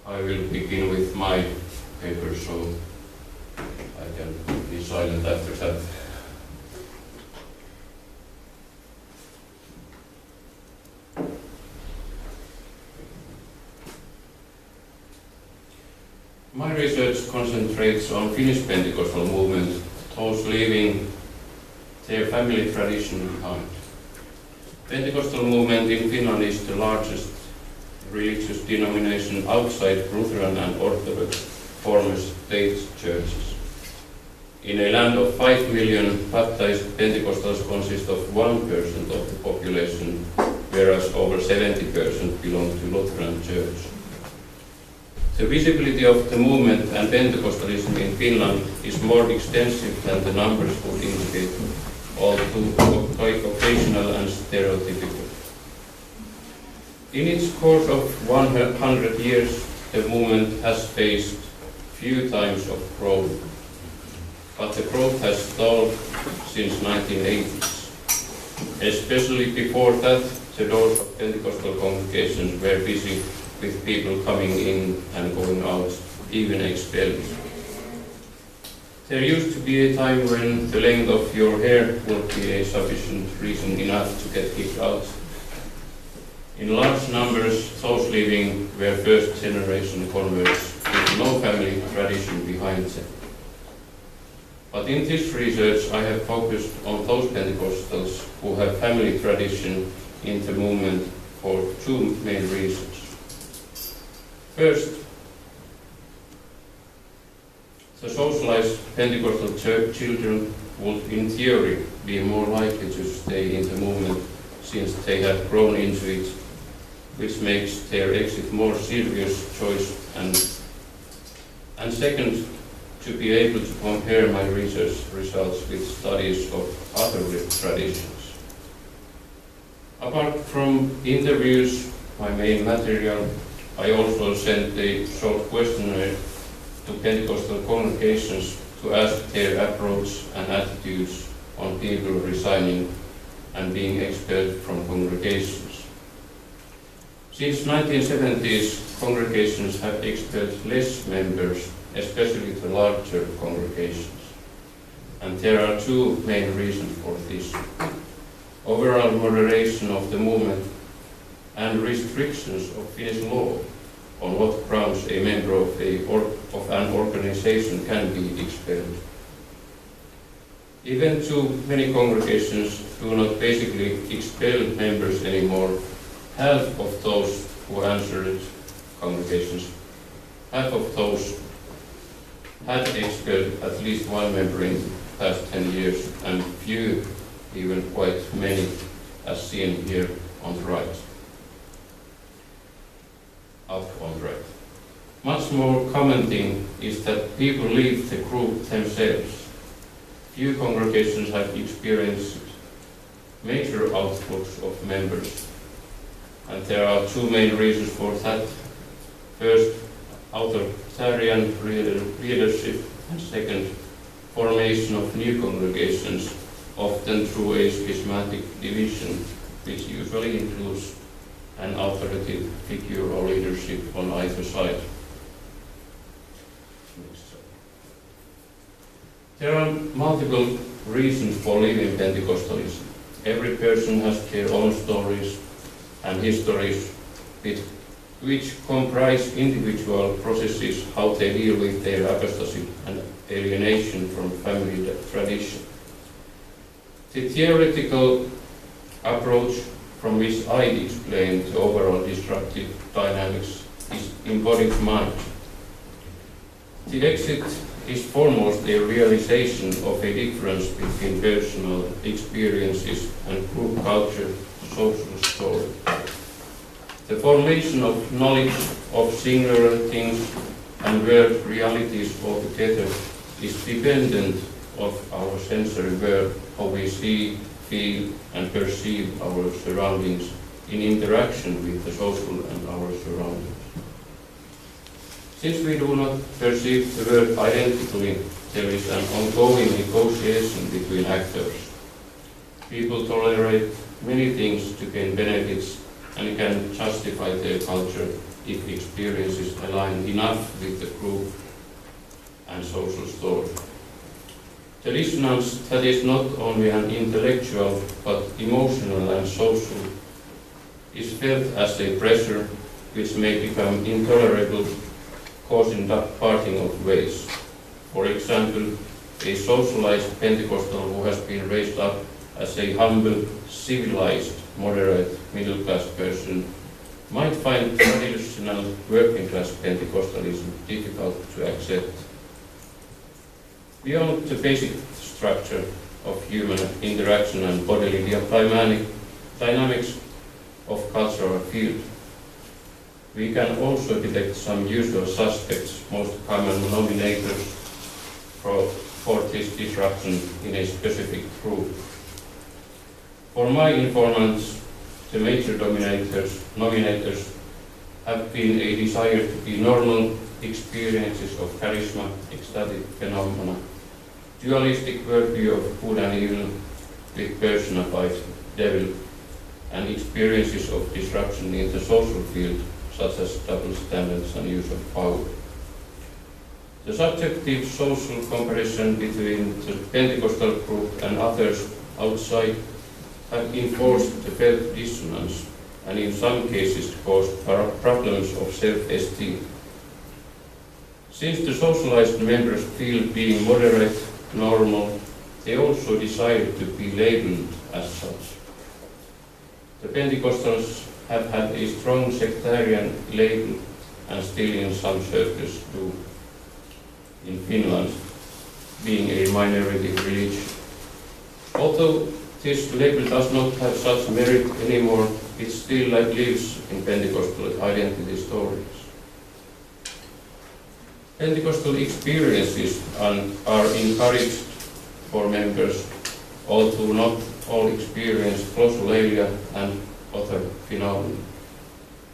I will begin with my paper, so I can be silent after that. My research concentrates on Finnish Pentecostal movement, those leaving their family tradition behind. Pentecostal movement in Finland is the largest religious denomination outside Lutheran and Orthodox former state churches. In a land of 5 million, baptized Pentecostals consist of 1% of the population, whereas over 70% belong to Lutheran Church. The visibility of the movement and Pentecostalism in Finland is more extensive than the numbers would indicate, although occasional and stereotypical. In its course of 100 years, the movement has faced few times of growth, but the growth has stalled since 1980s. Especially before that, the doors of Pentecostal congregations were busy with people coming in and going out, even expelled. There used to be a time when the length of your hair would be a sufficient reason enough to get kicked out. In large numbers, those leaving were first-generation converts with no family tradition behind them. But in this research, I have focused on those Pentecostals who have family tradition in the movement for two main reasons. First, the socialized Pentecostal church children would, in theory, be more likely to stay in the movement since they have grown into it, which makes their exit more serious choice. And second, to be able to compare my research results with studies of other traditions. Apart from interviews, my main material, I also sent a short questionnaire to Pentecostal congregations to ask their approach and attitudes on people resigning and being expelled from congregations. Since 1970s, congregations have expelled less members, especially the larger congregations. And there are two main reasons for this. Overall moderation of the movement and restrictions of Finnish law on what grounds a member of an organization can be expelled. Even too many congregations do not basically expel members anymore. Half of those who answered congregations, half of those had expelled at least one member in the past 10 years, and few, even quite many, as seen here on the right. Up on the right. Much more common thing is that people leave the group themselves. Few congregations have experienced major outflows of members, and there are two main reasons for that. First, authoritarian leadership, and second, formation of new congregations, often through a schismatic division, which usually includes an authoritative figure or leadership on either side. There are multiple reasons for leaving Pentecostalism. Every person has their own stories and histories which comprise individual processes how they deal with their apostasy and alienation from family tradition. The theoretical approach from which I explain the overall destructive dynamics is embodied mind. The exit is foremost a realization of a difference between personal experiences and group culture, social story. The formation of knowledge of singular things and world realities altogether is dependent of our sensory world, how we see, feel and perceive our surroundings in interaction with the social and our surroundings. Since we do not perceive the world identically, there is an ongoing negotiation between actors. People tolerate many things to gain benefits and can justify their culture if experiences align enough with the group and social story. The dissonance that is not only an intellectual but emotional and social is felt as a pressure which may become intolerable, causing parting of ways. For example, a socialized Pentecostal who has been raised up as a humble, civilized, moderate, middle-class person might find traditional working-class Pentecostalism difficult to accept. Beyond the basic structure of human interaction and bodily dynamics of cultural field, we can also detect some usual suspects, most common nominators for this disruption in a specific group. For my informants, the major nominators have been a desire to be normal experiences of charisma, ecstatic phenomena, dualistic worldview of good and evil with personified devil, and experiences of disruption in the social field, such as double standards and use of power. The subjective social comparison between the Pentecostal group and others outside have enforced the felt dissonance and in some cases caused problems of self-esteem. Since the socialized members feel being moderate, normal, they also desire to be labeled as such. The Pentecostals have had a strong sectarian label and still in some circles do, in Finland, being a minority religion. Although this label does not have such merit anymore, it still lives in Pentecostal identity stories. Pentecostal experiences are encouraged for members, although not all experience glossolalia and other phenomena.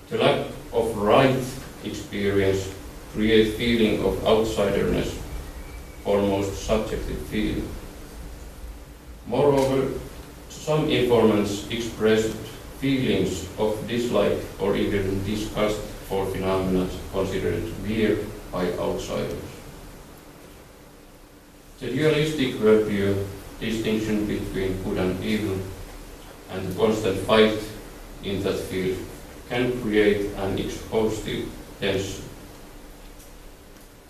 The lack of right experience creates feeling of outsiderness, almost subjective feeling. Moreover, some informants expressed feelings of dislike or even disgust for phenomena considered weird by outsiders. The dualistic worldview, distinction between good and evil, and the constant fight in that field can create an exhaustive tension.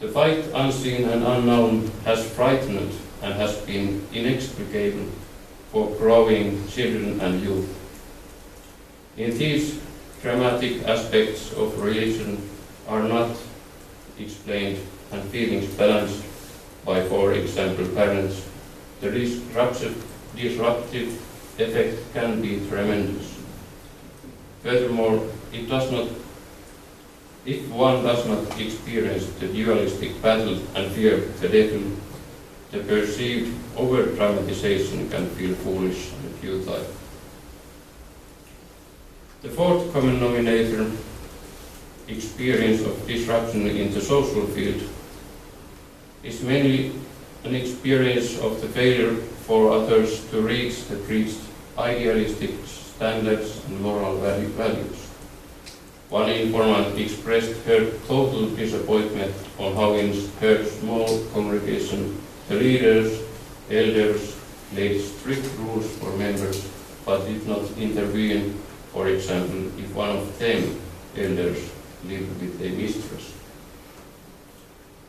The fight unseen and unknown has frightened and has been inexplicable for growing children and youth. In these dramatic aspects of religion are not explained and feelings balanced by, for example, parents, the disruptive effect can be tremendous. Furthermore, if one does not experience the dualistic battle and fear the devil, the perceived over-dramatization can feel foolish and futile. The fourth common denominator, experience of disruption in the social field, is mainly an experience of the failure for others to reach the preached idealistic standards and moral values. One informant expressed her total disappointment on how in her small congregation the leaders, elders, laid strict rules for members but did not intervene, for example, if one of them, elders, lived with a mistress.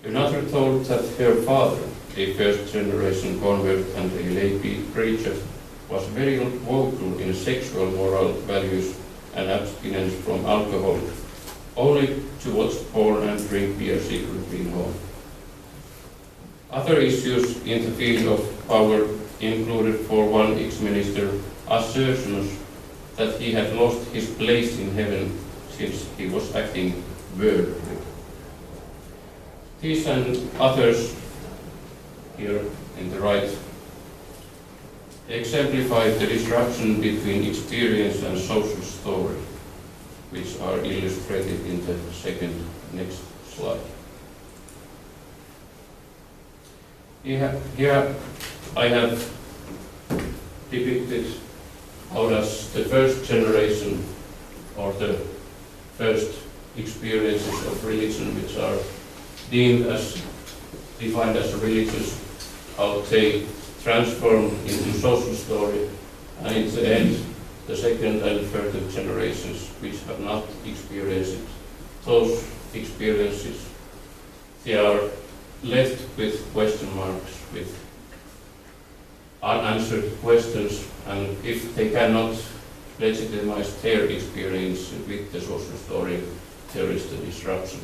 Another told that her father, a first-generation convert and a lay preacher, was very vocal in sexual moral values and abstinence from alcohol, only to watch porn and drink beer secretly in home. Other issues in the field of power included for one ex-minister assertions that he had lost his place in heaven since he was acting worldly. These and others here in the right exemplify the disruption between experience and social story, which are illustrated in the next slide. Here I have depicted how does the first generation or the first experiences of religion which are defined as religious, how they transform into social story, and in the end, the second and further generations which have not experienced those experiences, they are left with question marks, with unanswered questions, and if they cannot legitimize their experience with the social story, there is the disruption.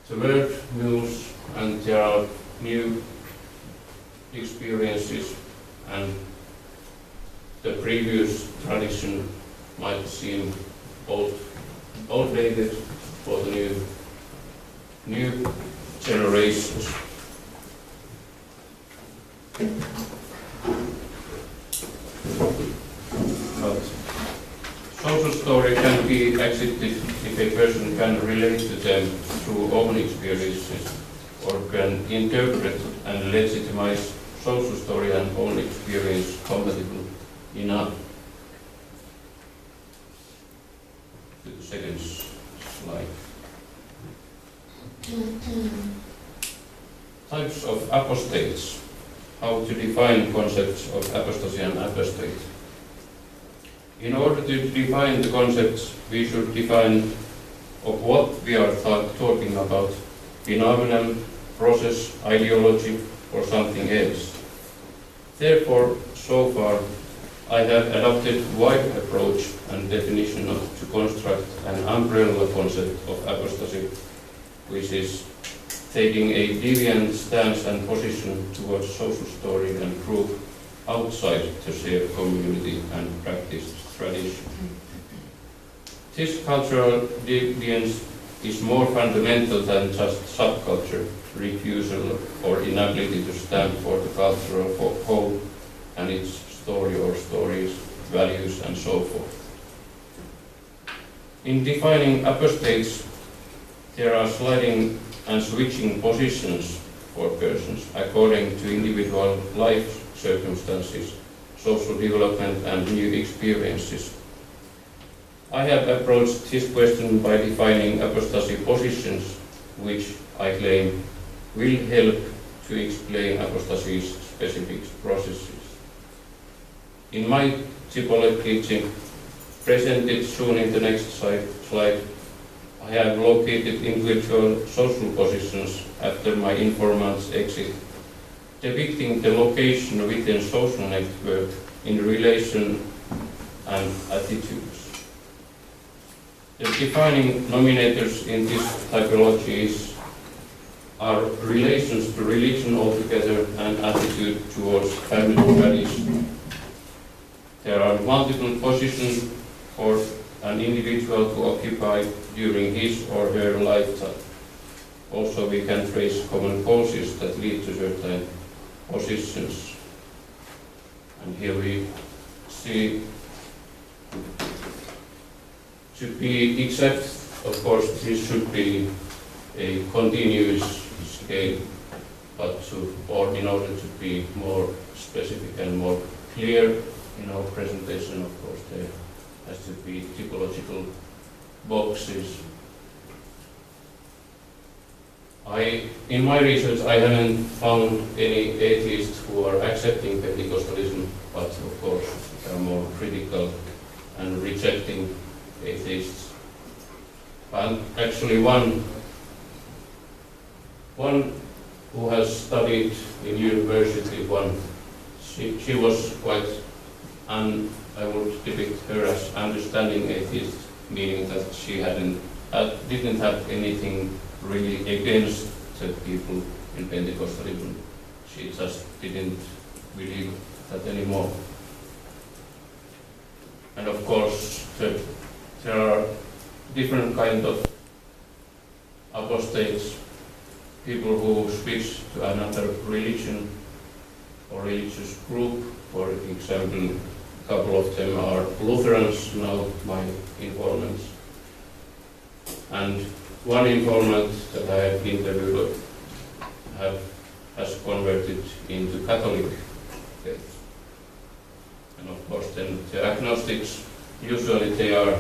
The world moves and there are new experiences, and the previous tradition might seem outdated for the new generations. But social story can be accepted if a person can relate to them through own experiences, or can interpret and legitimize social story and own experience compatible enough. To the second slide. Types of apostates. How to define concepts of apostasy and apostate. In order to define the concepts, we should define of what we are talking about: phenomenon, process, ideology, or something else. Therefore, so far, I have adopted a wide approach and definition to construct an umbrella concept of apostasy, which is taking a deviant stance and position towards social story and group outside the shared community and practice tradition. This cultural deviance is more fundamental than just subculture, refusal or inability to stand for the cultural whole and its story or stories, values, and so forth. In defining apostates, there are sliding and switching positions for persons according to individual life circumstances, social development, and new experiences. I have approached this question by defining apostasy positions, which I claim will help to explain apostasy's specific processes. In my typology teaching, presented soon in the next slide, I have located individual social positions after my informant's exit, depicting the location within social network in relation and attitudes. The defining nominators in this typology are relations to religion altogether and attitude towards family tradition. There are multiple positions for an individual to occupy during his or her lifetime. Also, we can trace common causes that lead to certain positions. And here we see, to be exact, of course, this should be a continuous scale, but in order to be more specific and more clear in our presentation, of course, there has to be typological boxes. In my research, I haven't found any atheists who are accepting Pentecostalism, but of course, they are more critical and rejecting atheists. But actually, one who has studied in university, she was quite, and I would depict her as understanding atheist, meaning that she didn't have anything really against the people in Pentecostalism. She just didn't believe that anymore. And of course, there are different kinds of apostates, people who switch to another religion or religious group. For example, a couple of them are Lutherans, now my informants. And one informant that I have interviewed has converted into Catholic faith. And of course then the agnostics, usually they are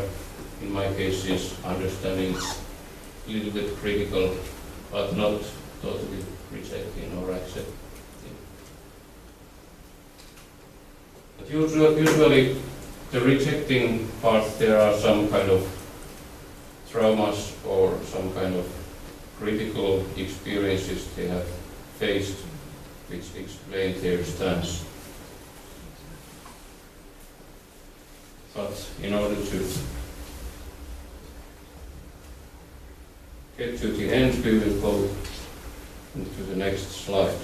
in my case, is understanding a little bit critical, but not totally rejecting or accepting. But usually the rejecting part, there are some kind of traumas or some kind of critical experiences they have faced, which explain their stance. But in order to get to the end, we will go into the next slide.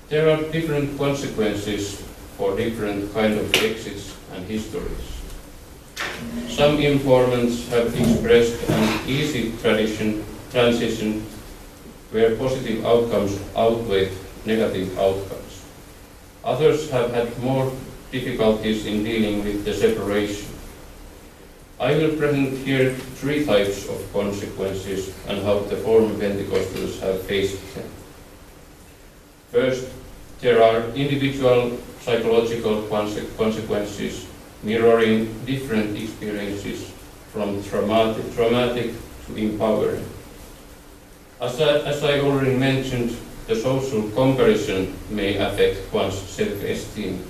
There are different consequences for different kind of exits and histories. Some informants have expressed an easy transition where positive outcomes outweigh negative outcomes. Others have had more difficulties in dealing with the separation. I will present here three types of consequences and how the former Pentecostals have faced them. First, there are individual psychological consequences mirroring different experiences from traumatic to empowering. As I already mentioned, the social comparison may affect one's self-esteem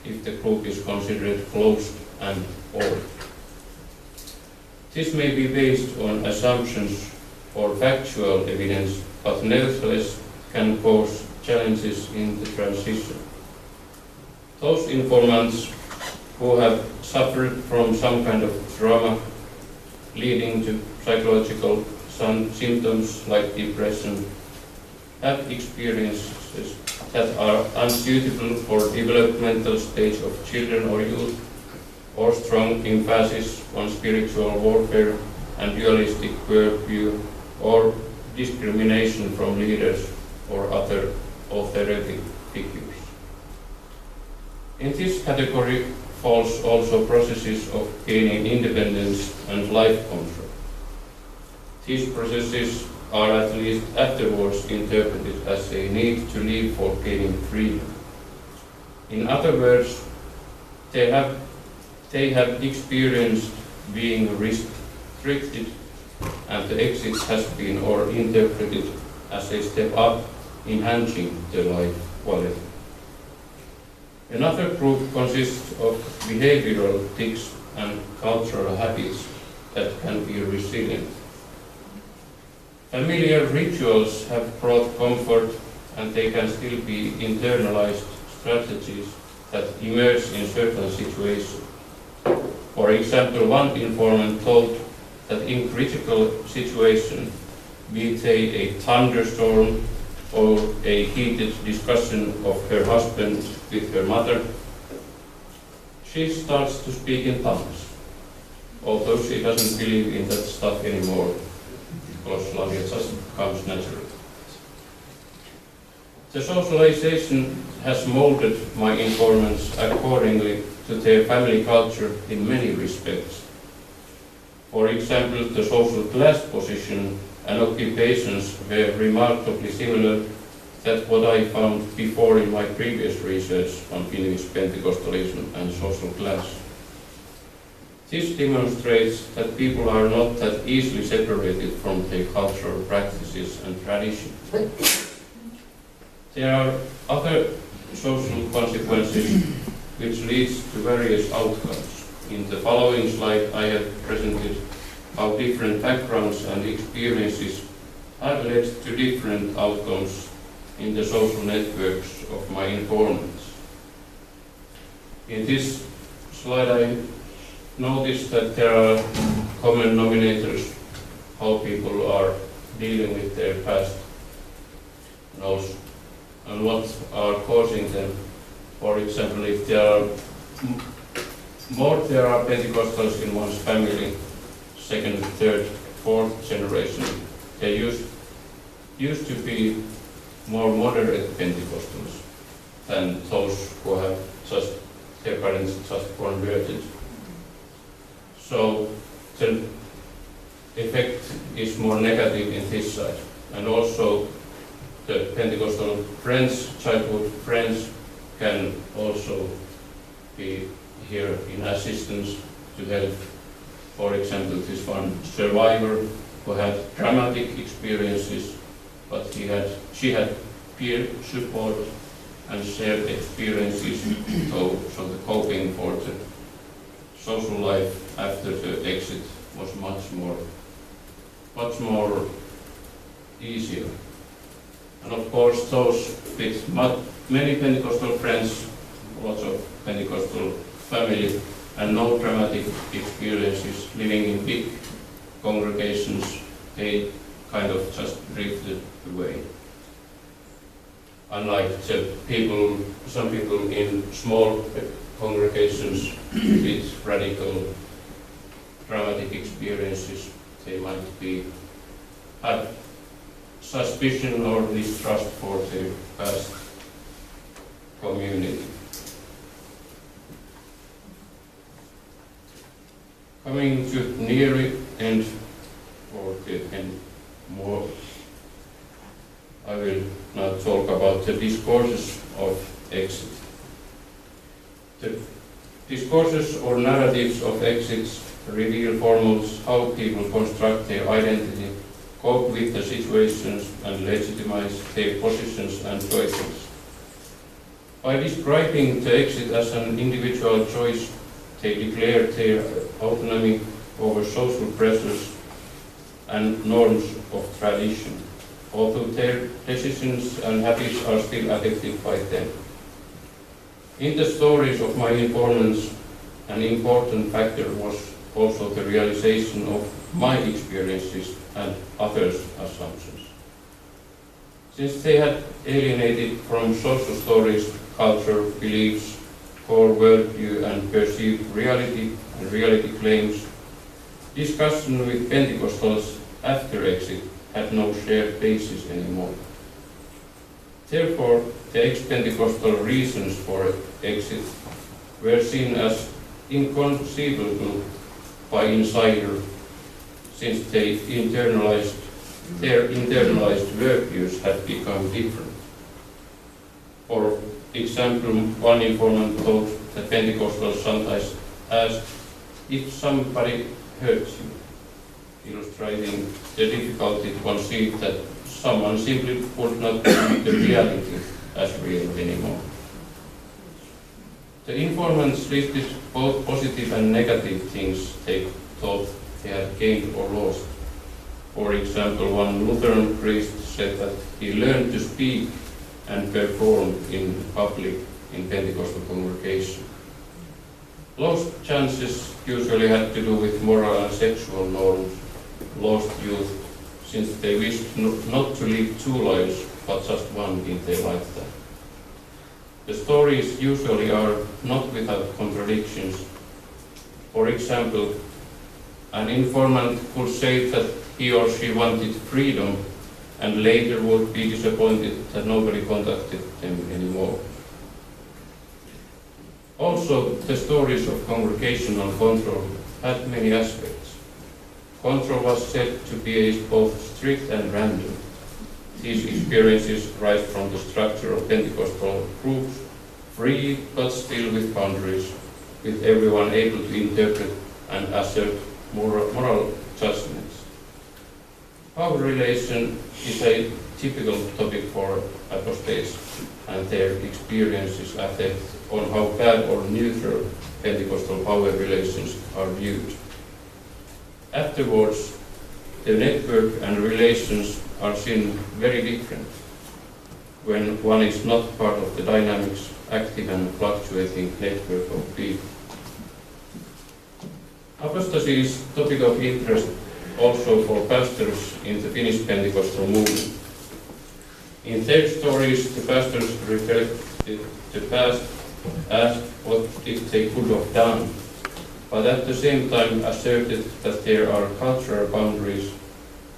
if the group is considered closed and old. This may be based on assumptions or factual evidence, but nevertheless can cause challenges in the transition. Those informants who have suffered from some kind of trauma leading to psychological symptoms like depression have experiences that are unsuitable for developmental stage of children or youth, or strong emphasis on spiritual warfare and dualistic worldview, or discrimination from leaders or other authority figures. In this category falls also processes of gaining independence and life control. These processes are at least afterwards interpreted as a need to live for gaining freedom. In other words, they have experienced being restricted, and the exit has been or interpreted as a step up, enhancing their life quality. Another group consists of behavioral tics and cultural habits that can be resilient. Familiar rituals have brought comfort, and they can still be internalized strategies that emerge in certain situations. For example, one informant told that in critical situation, be it a thunderstorm or a heated discussion of her husband with her mother, she starts to speak in tongues, although she doesn't believe in that stuff anymore, because love just comes naturally. The socialization has molded my informants accordingly to their family culture in many respects. For example, the social class position and occupations were remarkably similar to what I found before in my previous research on Finnish Pentecostalism and social class. This demonstrates that people are not that easily separated from their cultural practices and traditions. There are other social consequences which leads to various outcomes. In the following slide, I have presented how different backgrounds and experiences have led to different outcomes in the social networks of my informants. In this slide, I noticed that there are common denominators, how people are dealing with their past knows and what are causing them. For example, if there are Pentecostals in one's family, second, third, fourth generation, they used to be more moderate Pentecostals than those who have just their parents just converted. So the effect is more negative in this side. And also the Pentecostal friends, childhood friends, can also be here in assistance to help, for example, this one survivor who had dramatic experiences, but she had peer support and shared experiences, so the coping for the social life after the exit was much more easier. And of course, those with many Pentecostal friends, lots of Pentecostal family, and no dramatic experiences, living in big congregations, they kind of just drifted away. Unlike some people in small congregations with radical, dramatic experiences, they might have suspicion or distrust for their past community. Coming to near end, or the end more, I will now talk about the discourses of exit. The discourses or narratives of exits reveal foremost how people construct their identity, cope with the situations, and legitimize their positions and choices. By describing the exit as an individual choice, they declare their autonomy over social pressures and norms of tradition, although their decisions and habits are still affected by them. In the stories of my informants, an important factor was also the realization of my experiences and others' assumptions. Since they had alienated from social stories, culture, beliefs, core worldview, and perceived reality and reality claims, discussion with Pentecostals after exit had no shared basis anymore. Therefore, the ex-Pentecostal reasons for exit were seen as inconceivable by insiders, since their internalized worldviews had become different. For example, one informant told that Pentecostals sometimes asked if somebody hurts you, illustrating the difficulty to conceive that someone simply would not see the reality as real anymore. The informants listed both positive and negative things they thought they had gained or lost. For example, one Lutheran priest said that he learned to speak and perform in public in Pentecostal congregation. Lost chances usually had to do with moral and sexual norms, lost youth, since they wished not to live two lives, but just one in their lifetime. The stories usually are not without contradictions. For example, an informant could say that he or she wanted freedom and later would be disappointed that nobody contacted them anymore. Also, the stories of congregational control had many aspects. Control was said to be both strict and random. These experiences rise from the structure of Pentecostal groups, free but still with boundaries, with everyone able to interpret and assert moral judgments. Power relation is a typical topic for apostates, and their experiences affect on how bad or neutral Pentecostal power relations are viewed. Afterwards, the network and relations are seen very different when one is not part of the dynamics, active and fluctuating network of people. Apostasy is a topic of interest also for pastors in the Finnish Pentecostal movement. In their stories, the pastors reflected the past, asked what they could have done, but at the same time asserted that there are cultural boundaries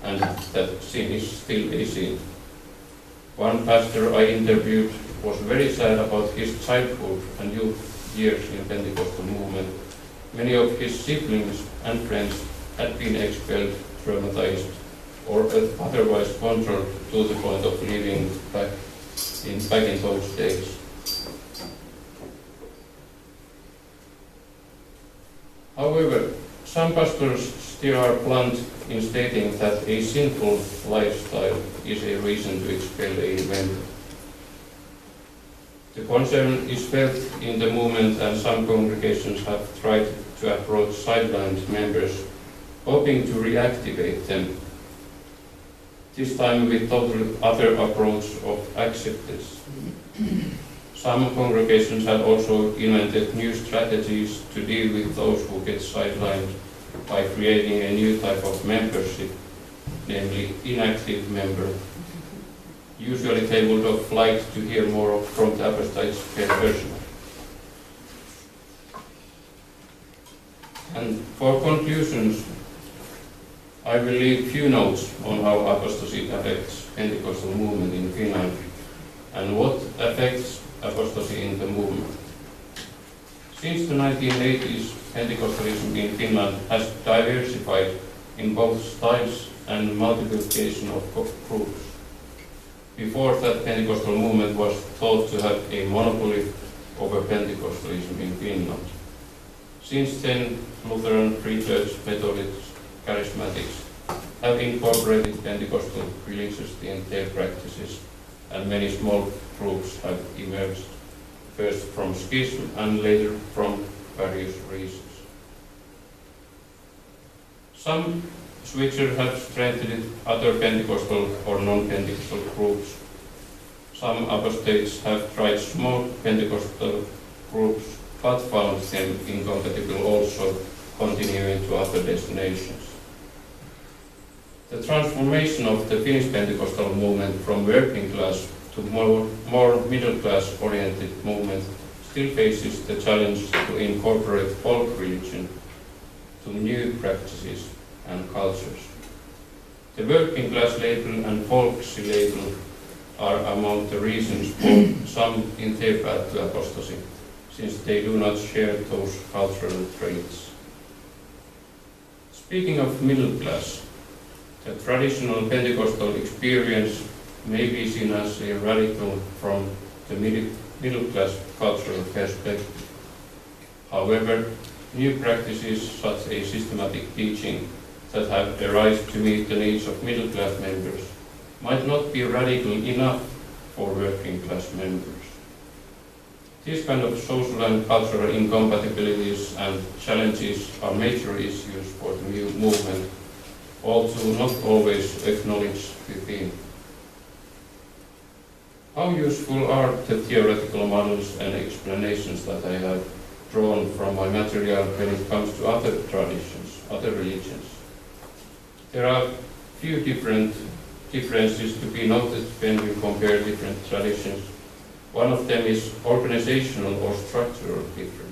and that sin is still a sin. One pastor I interviewed was very sad about his childhood and youth years in Pentecostal movement. Many of his siblings and friends had been expelled, traumatized, or otherwise controlled to the point of living back in those days. However, some pastors still are blunt in stating that a sinful lifestyle is a reason to expel a member. The concern is felt in the movement, and some congregations have tried to approach sidelined members, hoping to reactivate them, this time with totally other approach of acceptance. Some congregations have also invented new strategies to deal with those who get sidelined by creating a new type of membership, namely inactive member. Usually they would have liked to hear more from the apostates per person. And for conclusions, I will leave few notes on how apostasy affects Pentecostal movement in Finland and what affects apostasy in the movement. Since the 1980s, Pentecostalism in Finland has diversified in both styles and multiplication of groups. Before that, Pentecostal movement was thought to have a monopoly over Pentecostalism in Finland. Since then, Lutheran, Free Church, Methodists, Charismatics have incorporated Pentecostal religiosity in their practices, and many small groups have emerged, first from schism and later from various reasons. Some switchers have strengthened other Pentecostal or non-Pentecostal groups. Some apostates have tried small Pentecostal groups, but found them incompatible also, continuing to other destinations. The transformation of the Finnish Pentecostal movement from working class to more middle class oriented movement still faces the challenge to incorporate folk religion to new practices and cultures. The working class label and folksy label are among the reasons for some in their path to apostasy, since they do not share those cultural traits. Speaking of middle class, the traditional Pentecostal experience may be seen as a radical from the middle class cultural perspective. However, new practices such as systematic teaching that have arisen to meet the needs of middle class members might not be radical enough for working class members. These kind of social and cultural incompatibilities and challenges are major issues for the new movement, although not always acknowledged within. How useful are the theoretical models and explanations that I have drawn from my material when it comes to other traditions, other religions? There are few differences to be noted when we compare different traditions. One of them is organizational or structural difference.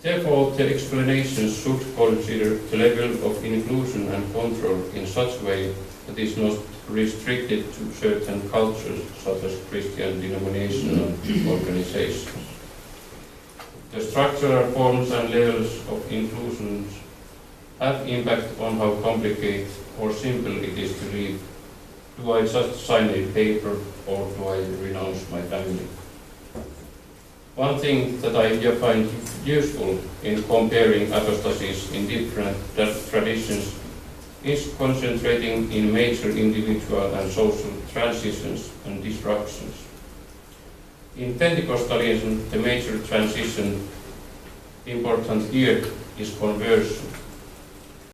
Therefore, the explanations should consider the level of inclusion and control in such a way that is not restricted to certain cultures, such as Christian denominational organizations. The structural forms and levels of inclusion have impact on how complicated or simple it is to live. Do I just sign a paper, or do I renounce my family? One thing that I find useful in comparing apostasies in different traditions is concentrating in major individual and social transitions and disruptions. In Pentecostalism, the major transition important here is conversion.